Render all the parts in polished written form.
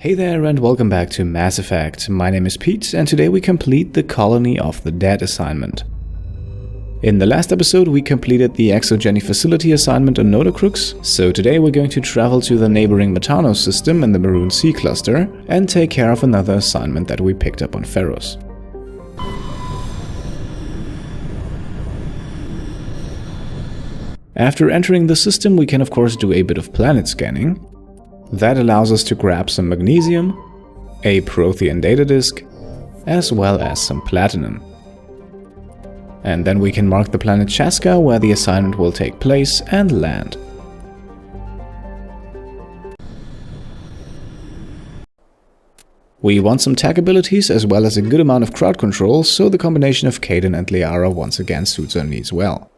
Hey there and welcome back to Mass Effect. My name is Pete and today we complete the Colony of the Dead assignment. In the last episode we completed the Exogeny Facility assignment on Nodocrux, so today we're going to travel to the neighboring Metano system in the Maroon Sea Cluster and take care of another assignment that we picked up on Feros. After entering the system we can of course do a bit of planet scanning. That allows us to grab some magnesium, a Prothean data disk, as well as some platinum. And then we can mark the planet Chaska where the assignment will take place and land. We want some tech abilities as well as a good amount of crowd control, so the combination of Kaidan and Liara once again suits our needs well.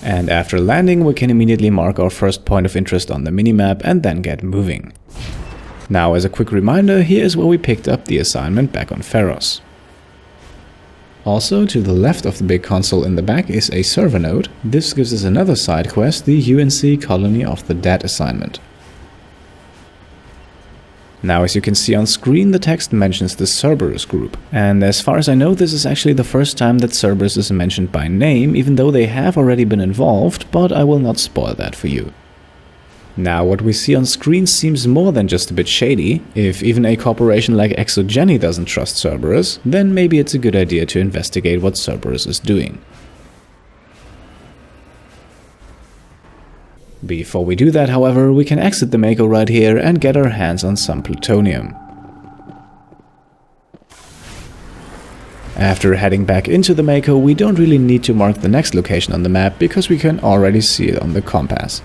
And after landing we can immediately mark our first point of interest on the minimap and then get moving. Now as a quick reminder, here is where we picked up the assignment back on Feros. Also to the left of the big console in the back is a server node. This gives us another side quest, the UNC Colony of the Dead assignment. Now as you can see on screen, the text mentions the Cerberus group, and as far as I know this is actually the first time that Cerberus is mentioned by name, even though they have already been involved, but I will not spoil that for you. Now what we see on screen seems more than just a bit shady. If even a corporation like Exogeny doesn't trust Cerberus, then maybe it's a good idea to investigate what Cerberus is doing. Before we do that, however, we can exit the Mako right here and get our hands on some plutonium. After heading back into the Mako, we don't really need to mark the next location on the map because we can already see it on the compass.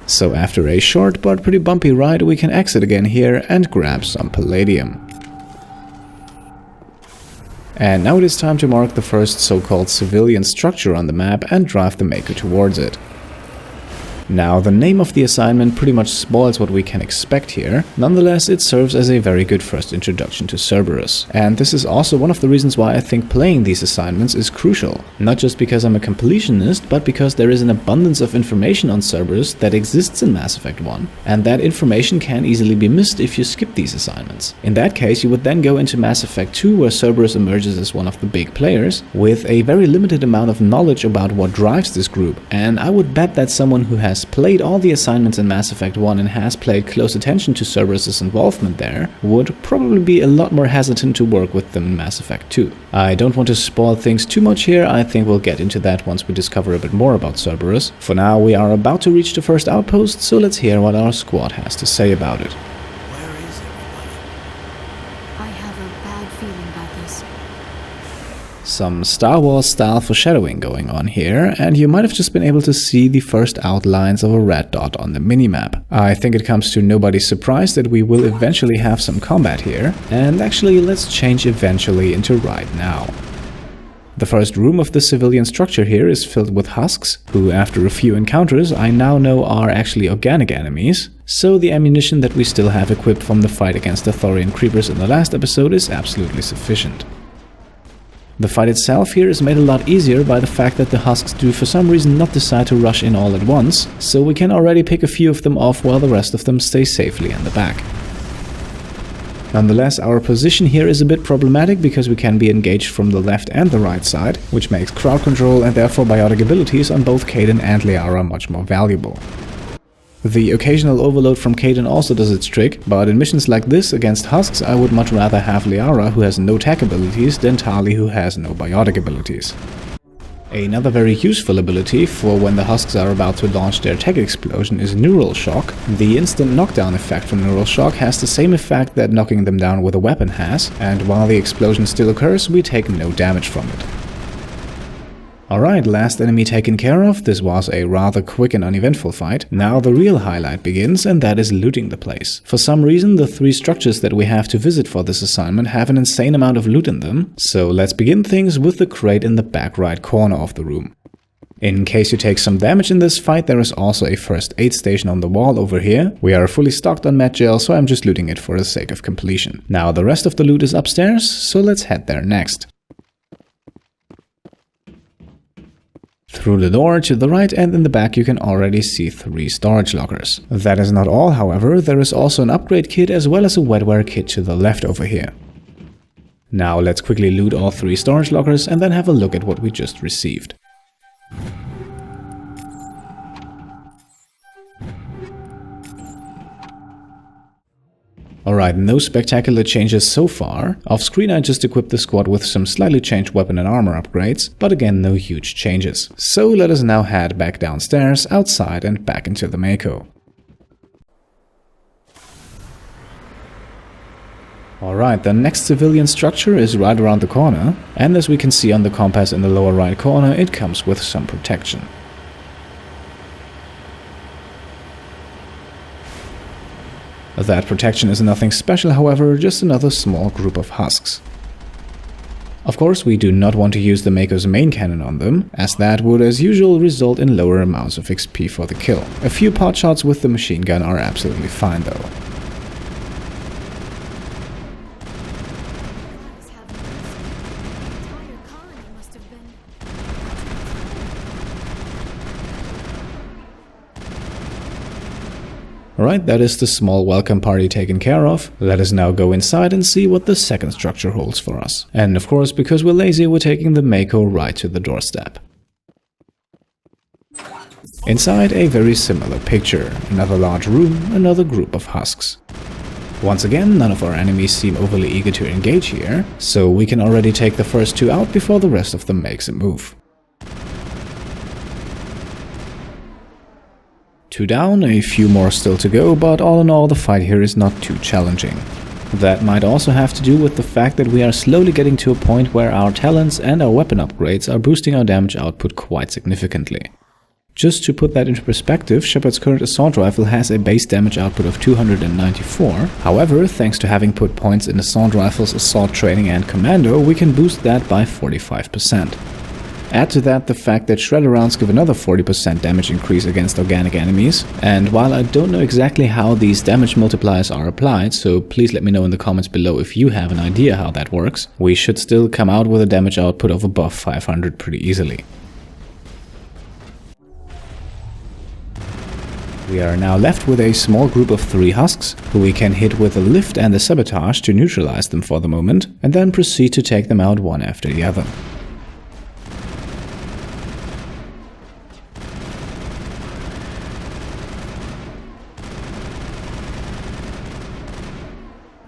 So after a short but pretty bumpy ride, we can exit again here and grab some palladium. And now it is time to mark the first so-called civilian structure on the map and drive the Mako towards it. Now the name of the assignment pretty much spoils what we can expect here. Nonetheless, it serves as a very good first introduction to Cerberus. And this is also one of the reasons why I think playing these assignments is crucial. Not just because I'm a completionist, but because there is an abundance of information on Cerberus that exists in Mass Effect 1. And that information can easily be missed if you skip these assignments. In that case, you would then go into Mass Effect 2 where Cerberus emerges as one of the big players, with a very limited amount of knowledge about what drives this group. And I would bet that someone who has played all the assignments in Mass Effect 1 and has paid close attention to Cerberus' involvement there would probably be a lot more hesitant to work with them in Mass Effect 2. I don't want to spoil things too much here, I think we'll get into that once we discover a bit more about Cerberus. For now we are about to reach the first outpost, so let's hear what our squad has to say about it. Where is everybody? I have a bad feeling about this. Some Star Wars style foreshadowing going on here, and you might have just been able to see the first outlines of a red dot on the minimap. I think it comes to nobody's surprise that we will eventually have some combat here, and actually let's change eventually into right now. The first room of the civilian structure here is filled with Husks, who after a few encounters I now know are actually organic enemies, so the ammunition that we still have equipped from the fight against the Thorian creepers in the last episode is absolutely sufficient. The fight itself here is made a lot easier by the fact that the Husks do for some reason not decide to rush in all at once, so we can already pick a few of them off while the rest of them stay safely in the back. Nonetheless, our position here is a bit problematic because we can be engaged from the left and the right side, which makes crowd control and therefore biotic abilities on both Kaidan and Liara much more valuable. The occasional overload from Kaidan also does its trick, but in missions like this against Husks I would much rather have Liara, who has no tech abilities, than Tali, who has no biotic abilities. Another very useful ability for when the Husks are about to launch their tech explosion is Neural Shock. The instant knockdown effect from Neural Shock has the same effect that knocking them down with a weapon has, and while the explosion still occurs, we take no damage from it. Alright, last enemy taken care of. This was a rather quick and uneventful fight. Now the real highlight begins, and that is looting the place. For some reason, the 3 structures that we have to visit for this assignment have an insane amount of loot in them. So let's begin things with the crate in the back right corner of the room. In case you take some damage in this fight, there is also a first aid station on the wall over here. We are fully stocked on med gel, so I'm just looting it for the sake of completion. Now the rest of the loot is upstairs, so let's head there next. Through the door to the right and in the back you can already see 3 storage lockers. That is not all, however, there is also an upgrade kit as well as a wetware kit to the left over here. Now let's quickly loot all 3 storage lockers and then have a look at what we just received. Alright, no spectacular changes so far. Off screen I just equipped the squad with some slightly changed weapon and armor upgrades, but again no huge changes. So let us now head back downstairs, outside and back into the Mako. Alright, the next civilian structure is right around the corner, and as we can see on the compass in the lower right corner, it comes with some protection. That protection is nothing special, however, just another small group of Husks. Of course, we do not want to use the Mako's main cannon on them, as that would as usual result in lower amounts of XP for the kill. A few pot shots with the machine gun are absolutely fine though. Alright, that is the small welcome party taken care of. Let us now go inside and see what the second structure holds for us. And of course, because we're lazy, we're taking the Mako right to the doorstep. Inside, a very similar picture. Another large room, another group of Husks. Once again, none of our enemies seem overly eager to engage here, so we can already take the first 2 out before the rest of them makes a move. 2 down, a few more still to go, but all in all the fight here is not too challenging. That might also have to do with the fact that we are slowly getting to a point where our talents and our weapon upgrades are boosting our damage output quite significantly. Just to put that into perspective, Shepard's current assault rifle has a base damage output of 294, however, thanks to having put points in assault rifles, assault training and commando, we can boost that by 45%. Add to that the fact that shredder rounds give another 40% damage increase against organic enemies, and while I don't know exactly how these damage multipliers are applied, so please let me know in the comments below if you have an idea how that works, we should still come out with a damage output of above 500 pretty easily. We are now left with a small group of 3 Husks, who we can hit with a lift and a sabotage to neutralize them for the moment, and then proceed to take them out one after the other.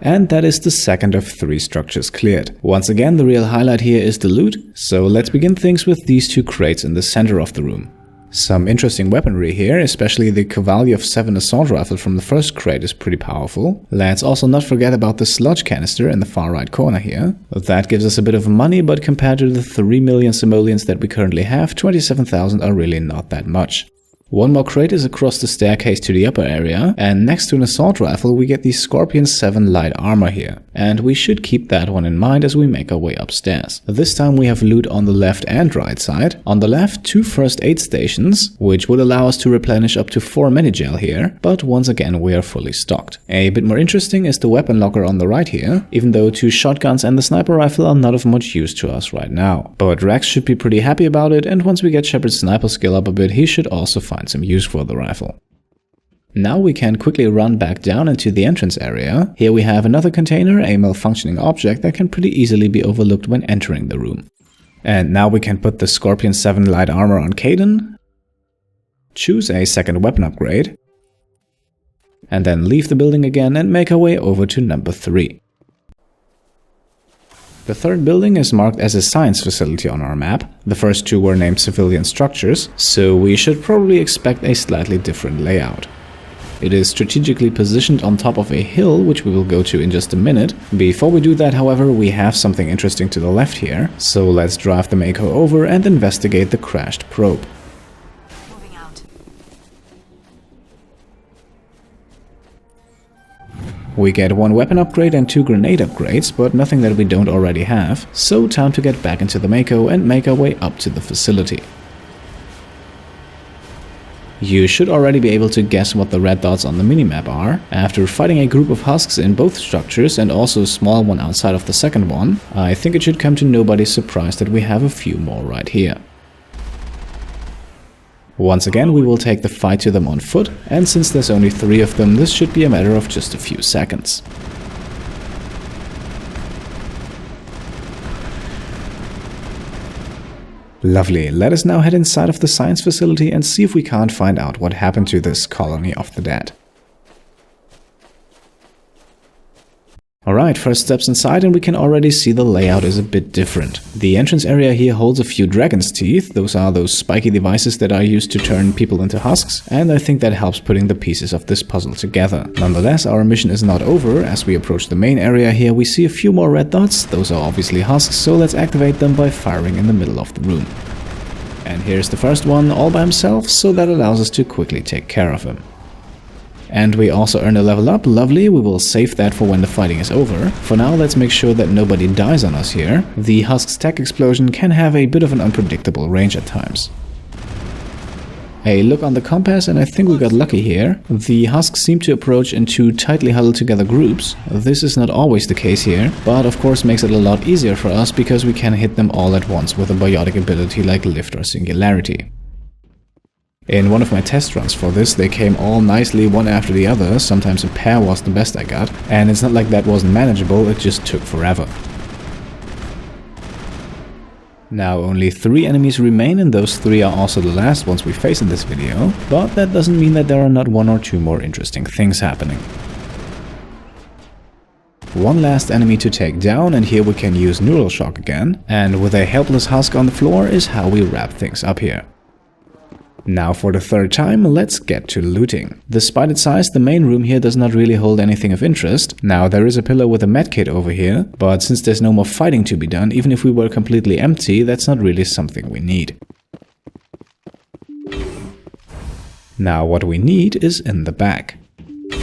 And that is the second of 3 structures cleared. Once again, the real highlight here is the loot, so let's begin things with these 2 crates in the center of the room. Some interesting weaponry here, especially the Cavalier 7 assault rifle from the first crate is pretty powerful. Let's also not forget about the sludge canister in the far right corner here. That gives us a bit of money, but compared to the 3 million simoleons that we currently have, 27,000 are really not that much. One more crate is across the staircase to the upper area, and next to an assault rifle we get the Scorpion 7 light armor here. And we should keep that one in mind as we make our way upstairs. This time we have loot on the left and right side. On the left, 2 first aid stations, which will allow us to replenish up to 4 mini-gel here, but once again we are fully stocked. A bit more interesting is the weapon locker on the right here, even though 2 shotguns and the sniper rifle are not of much use to us right now. But Rex should be pretty happy about it, and once we get Shepard's sniper skill up a bit, he should also find some use for the rifle. Now we can quickly run back down into the entrance area. Here we have another container, a malfunctioning object that can pretty easily be overlooked when entering the room. And now we can put the Scorpion 7 light armor on Caden, choose a second weapon upgrade, and then leave the building again and make our way over to number 3. The third building is marked as a science facility on our map. The first 2 were named civilian structures, so we should probably expect a slightly different layout. It is strategically positioned on top of a hill, which we will go to in just a minute. Before we do that, however, we have something interesting to the left here, so let's drive the Mako over and investigate the crashed probe. Moving out. We get 1 weapon upgrade and 2 grenade upgrades, but nothing that we don't already have, so time to get back into the Mako and make our way up to the facility. You should already be able to guess what the red dots on the minimap are. After fighting a group of Husks in both structures and also a small one outside of the second one, I think it should come to nobody's surprise that we have a few more right here. Once again, we will take the fight to them on foot, and since there's only 3 of them, this should be a matter of just a few seconds. Lovely, let us now head inside of the science facility and see if we can't find out what happened to this colony of the dead. Alright, first steps inside and we can already see the layout is a bit different. The entrance area here holds a few dragon's teeth, those are those spiky devices that are used to turn people into husks, and I think that helps putting the pieces of this puzzle together. Nonetheless, our mission is not over. As we approach the main area here, we see a few more red dots. Those are obviously husks, so let's activate them by firing in the middle of the room. And here's the first one, all by himself, so that allows us to quickly take care of him. And we also earn a level up, lovely, we will save that for when the fighting is over. For now, let's make sure that nobody dies on us here. The Husks tech explosion can have a bit of an unpredictable range at times. A look on the compass and I think we got lucky here. The Husks seem to approach in 2 tightly huddled together groups. This is not always the case here, but of course makes it a lot easier for us because we can hit them all at once with a biotic ability like Lift or Singularity. In one of my test runs for this, they came all nicely one after the other, sometimes a pair was the best I got, and it's not like that wasn't manageable, it just took forever. Now only 3 enemies remain and those 3 are also the last ones we face in this video, but that doesn't mean that there are not 1 or 2 more interesting things happening. One last enemy to take down and here we can use Neural Shock again, and with a helpless Husk on the floor is how we wrap things up here. Now for the 3rd time, let's get to looting. Despite its size, the main room here does not really hold anything of interest. Now there is a pillar with a medkit over here, but since there's no more fighting to be done, even if we were completely empty, that's not really something we need. Now what we need is in the back.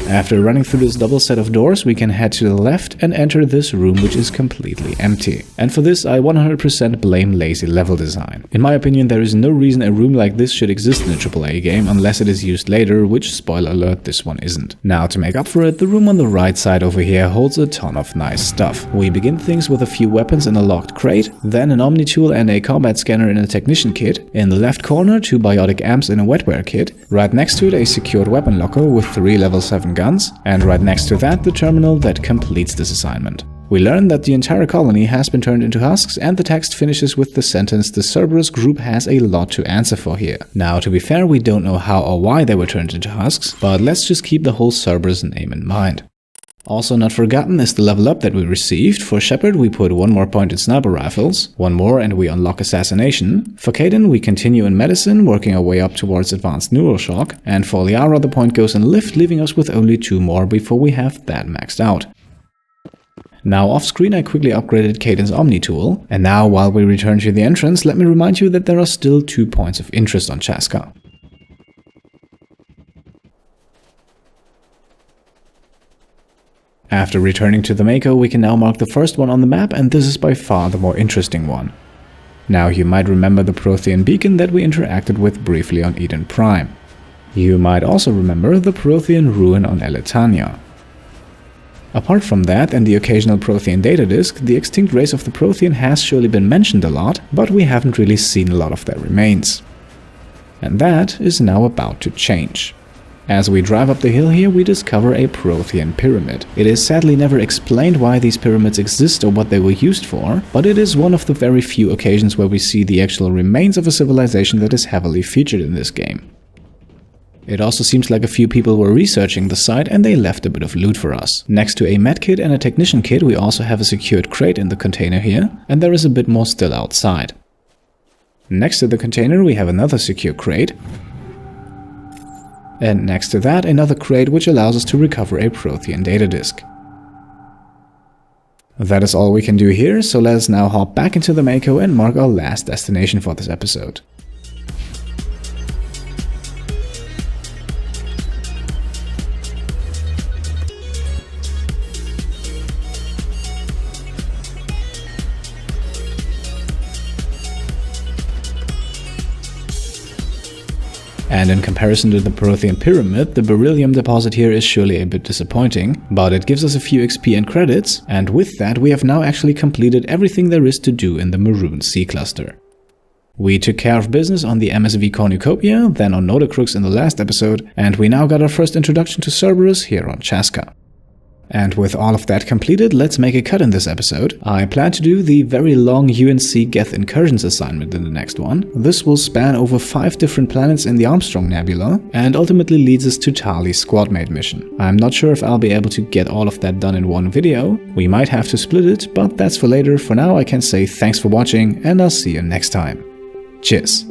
After running through this double set of doors, we can head to the left and enter this room, which is completely empty. And for this, I 100% blame lazy level design. In my opinion, there is no reason a room like this should exist in a AAA game unless it is used later, which, spoiler alert, this one isn't. Now, to make up for it, the room on the right side over here holds a ton of nice stuff. We begin things with a few weapons in a locked crate, then an Omni tool and a combat scanner in a technician kit. In the left corner, 2 biotic amps in a wetware kit. Right next to it, a secured weapon locker with 3 level 7 guns, and right next to that the terminal that completes this assignment. We learn that the entire colony has been turned into husks, and the text finishes with the sentence, "The Cerberus group has a lot to answer for here." Now, to be fair, we don't know how or why they were turned into husks, but let's just keep the whole Cerberus name in mind. Also not forgotten is the level up that we received. For Shepard we put 1 more point in sniper rifles, 1 more and we unlock assassination. For Kaidan we continue in medicine, working our way up towards advanced neural shock, and for Liara the point goes in lift, leaving us with only 2 more before we have that maxed out. Now off screen I quickly upgraded Kaidan's Omni tool, and now while we return to the entrance, let me remind you that there are still 2 points of interest on Chaska. After returning to the Mako, we can now mark the first one on the map, and this is by far the more interesting one. Now you might remember the Prothean beacon that we interacted with briefly on Eden Prime. You might also remember the Prothean ruin on Elitania. Apart from that and the occasional Prothean data disk, the extinct race of the Prothean has surely been mentioned a lot, but we haven't really seen a lot of their remains. And that is now about to change. As we drive up the hill here, we discover a Prothean pyramid. It is sadly never explained why these pyramids exist or what they were used for, but it is one of the very few occasions where we see the actual remains of a civilization that is heavily featured in this game. It also seems like a few people were researching the site and they left a bit of loot for us. Next to a medkit and a technician kit, we also have a secured crate in the container here, and there is a bit more still outside. Next to the container we have another secure crate, and next to that another crate which allows us to recover a Prothean data disk. That is all we can do here, so let us now hop back into the Mako and mark our last destination for this episode. And in comparison to the Prothean pyramid, the beryllium deposit here is surely a bit disappointing, but it gives us a few XP and credits, and with that we have now actually completed everything there is to do in the Maroon Sea Cluster. We took care of business on the MSV Cornucopia, then on Nodacrux in the last episode, and we now got our first introduction to Cerberus here on Chaska. And with all of that completed, let's make a cut in this episode. I plan to do the very long UNC Geth Incursions assignment in the next one. This will span over 5 different planets in the Armstrong Nebula, and ultimately leads us to Tali's squadmate mission. I'm not sure if I'll be able to get all of that done in one video. We might have to split it, but that's for later. For now I can say thanks for watching, and I'll see you next time. Cheers.